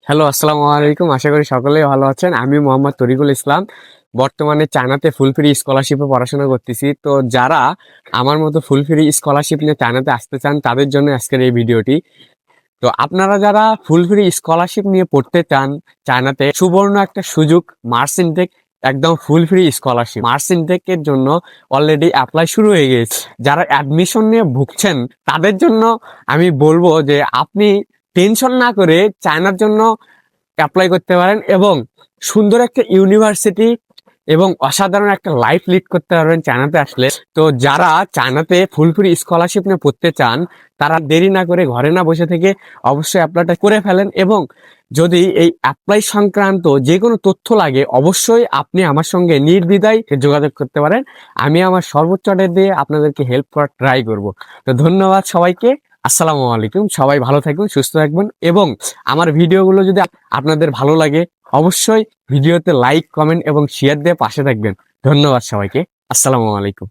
Hello, আসসালামু আলাইকুম। আশা করি সকলেই ভালো আছেন। আমি মোহাম্মদ তরিকুল ইসলাম। বর্তমানে চায়নাতে ফুল ফ্রি স্কলারশিপে পড়াশোনা করতেছি। তো যারা আমার মতো ফুল ফ্রি স্কলারশিপ নিয়ে চায়নাতে আসতে চান তাদের জন্য আজকের এই ভিডিওটি। তো আপনারা যারা ফুল ফ্রি স্কলারশিপ নিয়ে পড়তে চান চায়নাতে, সুবর্ণ একটা সুযোগ। মার্স ইনটেক একদম ফুল ফ্রি স্কলারশিপ। মার্স ইনটেকের জন্য অলরেডি অ্যাপ্লাই শুরু হয়ে গেছে। যারা অ্যাডমিশন নিয়ে ভুগছেন তাদের জন্য আমি বলবো যে আপনি টেনশন না করে চায়নার জন্য অ্যাপ্লাই করতে পারেন এবং সুন্দর একটা ইউনিভার্সিটি এবং অসাধারণ একটা লাইফ লিড করতে পারবেন চায়নাতে আসলে। তো যারা চায়নাতে ফুল ফ্রি স্কলারশিপ নিয়ে পড়তে চান তারা দেরি না করে ঘরে না বসে থেকে অবশ্যই অ্যাপ্লাইটা করে ফেলেন, এবং যদি এই অ্যাপ্লাই সংক্রান্ত যে কোনো তথ্য লাগে অবশ্যই আপনি আমার সঙ্গে নির্দ্বিধায় যোগাযোগ করতে পারেন। আমি আমার সর্বোচ্চ দিয়ে আপনাদেরকে হেল্প করার ট্রাই করব। তো ধন্যবাদ সবাইকে। আসসালামু আলাইকুম। সবাই ভালো থাকবেন, সুস্থ থাকবেন, এবং আমার ভিডিওগুলো যদি আপনাদের ভালো লাগে অবশ্যই ভিডিওতে লাইক, কমেন্ট এবং শেয়ার দিয়ে পাশে থাকবেন। ধন্যবাদ সবাইকে। আসসালামু আলাইকুম।